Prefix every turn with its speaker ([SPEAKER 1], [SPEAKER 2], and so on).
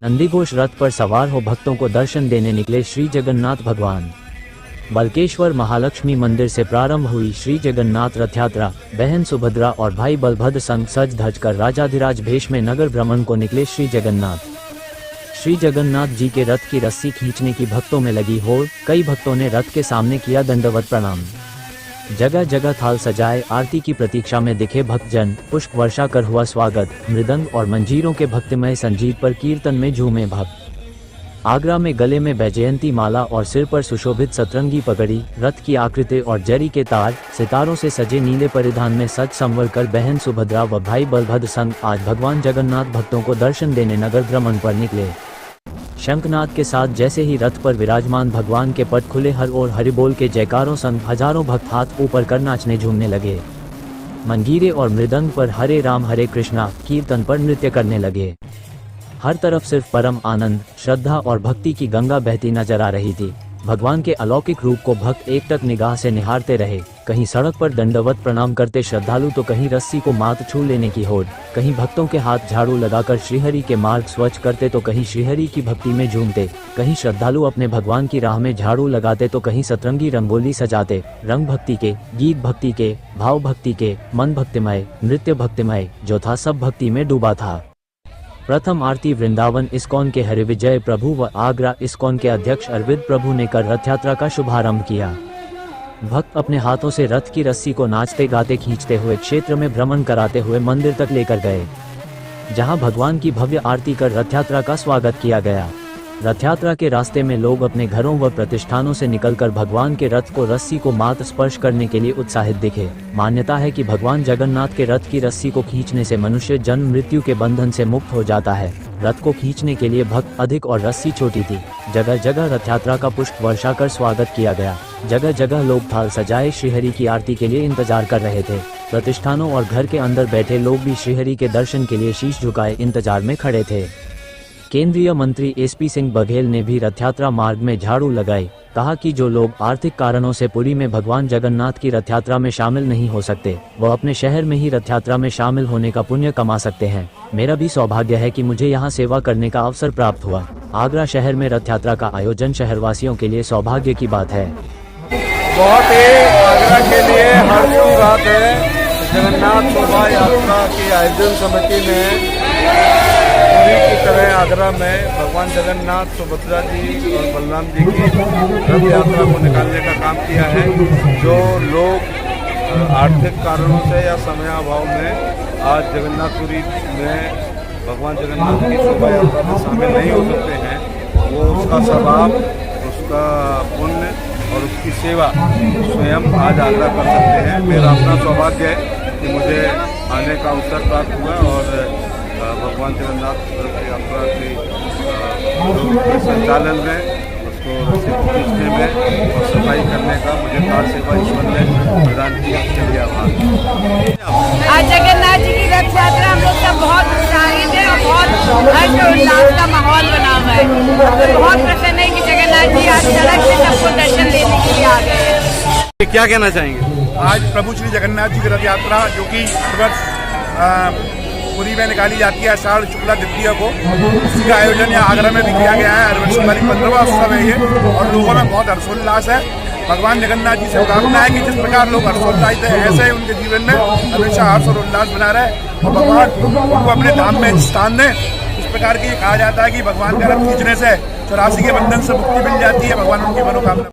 [SPEAKER 1] अंधिघोष रथ पर सवार हो भक्तों को दर्शन देने निकले श्री जगन्नाथ भगवान। बलकेश्वर महालक्ष्मी मंदिर से प्रारंभ हुई श्री जगन्नाथ रथ यात्रा। बहन सुभद्रा और भाई बलभद्र संग सज धज कर राजाधिराज भेष में नगर भ्रमण को निकले श्री जगन्नाथ। श्री जगन्नाथ जी के रथ की रस्सी खींचने की भक्तों में लगी होड़। कई भक्तों ने रथ के सामने किया दंडवत प्रणाम। जगह जगह थाल सजाए आरती की प्रतीक्षा में दिखे भक्तजन। पुष्प वर्षा कर हुआ स्वागत। मृदंग और मंजीरों के भक्तिमय संगीत पर कीर्तन में झूमे भक्त। आगरा में गले में वैजयंती माला और सिर पर सुशोभित सतरंगी पगड़ी, रथ की आकृति और जरी के तार, सितारों से सजे नीले परिधान में सज संवर कर बहन सुभद्रा व भाई बलभद्र संग आज भगवान जगन्नाथ भक्तों को दर्शन देने नगर भ्रमण पर निकले। शंखनाद के साथ जैसे ही रथ पर विराजमान भगवान के पट खुले, हर ओर हरिबोल के जयकारों संग हजारों भक्त हाथ ऊपर कर नाचने झूमने लगे। मंजीरे और मृदंग पर हरे राम हरे कृष्णा कीर्तन पर नृत्य करने लगे। हर तरफ सिर्फ परम आनंद, श्रद्धा और भक्ति की गंगा बहती नजर आ रही थी। भगवान के अलौकिक रूप को भक्त एकटक निगाह से निहारते रहे। कहीं सड़क पर दंडवत प्रणाम करते श्रद्धालु तो कहीं रस्सी को माथ छू लेने की होड़। कहीं भक्तों के हाथ झाड़ू लगाकर श्रीहरि के मार्ग स्वच्छ करते तो कहीं श्रीहरि की भक्ति में झूमते। कहीं श्रद्धालु अपने भगवान की राह में झाड़ू लगाते तो कहीं सतरंगी रंगोली सजाते। रंग भक्ति के, गीत भक्ति के, भाव भक्ति के, मन भक्तिमय, नृत्य भक्तिमय जो था सब भक्ति में डूबा था। प्रथम आरती वृंदावन इस्कॉन के हरिविजय प्रभु व आगरा इस्कॉन के अध्यक्ष अरविंद प्रभु ने कर रथ यात्रा का शुभारंभ किया। भक्त अपने हाथों से रथ की रस्सी को नाचते गाते खींचते हुए क्षेत्र में भ्रमण कराते हुए मंदिर तक लेकर गए, जहां भगवान की भव्य आरती कर रथ यात्रा का स्वागत किया गया। रथ यात्रा के रास्ते में लोग अपने घरों व प्रतिष्ठानों से निकलकर भगवान के रथ को रस्सी को मात स्पर्श करने के लिए उत्साहित दिखे। मान्यता है कि भगवान जगन्नाथ के रथ की रस्सी को खींचने से मनुष्य जन्म मृत्यु के बंधन से मुक्त हो जाता है। रथ को खींचने के लिए भक्त अधिक और रस्सी छोटी थी। जगह जगह रथ यात्रा का पुष्प वर्षा कर स्वागत किया गया। जगह जगह लोग थाल सजाए श्रीहरि की आरती के लिए इंतजार कर रहे थे। प्रतिष्ठानों और घर के अंदर बैठे लोग भी श्रीहरि के दर्शन के लिए शीश झुकाए इंतजार में खड़े थे। केंद्रीय मंत्री एसपी सिंह बघेल ने भी रथ यात्रा मार्ग में झाड़ू लगाई। कहा कि जो लोग आर्थिक कारणों से पुरी में भगवान जगन्नाथ की रथ यात्रा में शामिल नहीं हो सकते, वह अपने शहर में ही रथ यात्रा में शामिल होने का पुण्य कमा सकते हैं। मेरा भी सौभाग्य है कि मुझे यहाँ सेवा करने का अवसर प्राप्त हुआ। आगरा शहर में रथ यात्रा का आयोजन शहरवासियों के लिए सौभाग्य की बात है।
[SPEAKER 2] बहुत ही आगरा के लिए हर्ष की बात है। जगन्नाथ शोभा यात्रा की आयोजन समिति ने पूरी की तरह आगरा में भगवान जगन्नाथ, सुभद्रा जी और बलराम जी की रथ यात्रा को निकालने का काम किया है। जो लोग आर्थिक कारणों से या समयाभाव में आज जगन्नाथपुरी में भगवान जगन्नाथ की शोभा यात्रा में शामिल नहीं हो सकते हैं, वो उसका स्वभाव, उसका पुण्य और उसकी सेवा स्वयं आज आगरा कर सकते हैं। मेरा अपना सौभाग्य है कि मुझे आने का अवसर प्राप्त हुआ और भगवान जगन्नाथ रथ यात्रा के संचालन में, उसको रस्सी खींचने में और सफाई करने का मुझे कार सेवा ईश्वर ने प्रदान किया। उसके लिए आभार।
[SPEAKER 3] आज जगन्नाथ जी की रथ यात्रा हम लोग सब बहुत उत्साहित है और बहुत हर्षोल्लास का माहौल बना हुआ है। तो बहुत प्रसन्न है कि जगन्नाथ जी आज सड़क से सबको दर्शन देने के लिए आ गए हैं।
[SPEAKER 2] क्या कहना चाहेंगे?
[SPEAKER 4] आज प्रभु श्री जगन्नाथ जी की रथ यात्रा जो कि हर वर्ष पुरी में निकाली जाती है आषाढ़ शुक्ला द्वितीया को, उसी का आयोजन यहाँ आगरा में भी किया गया है। हर वर्ष हमारी 15वां उत्सव है ये और लोगों में बहुत हर्षोल्लास है। भगवान जगन्नाथ जी से प्रार्थना है कि जिस प्रकार लोग हर्षोल्लासित है ऐसे ही उनके जीवन में हमेशा हर्ष और उल्लास बना रहे और भगवान उनको अपने धाम में स्थान दें। इस प्रकार की कहा जाता है कि भगवान का रथ खींचने से 84 के बंधन से मुक्ति मिल जाती है। भगवान उनकी मनोकामना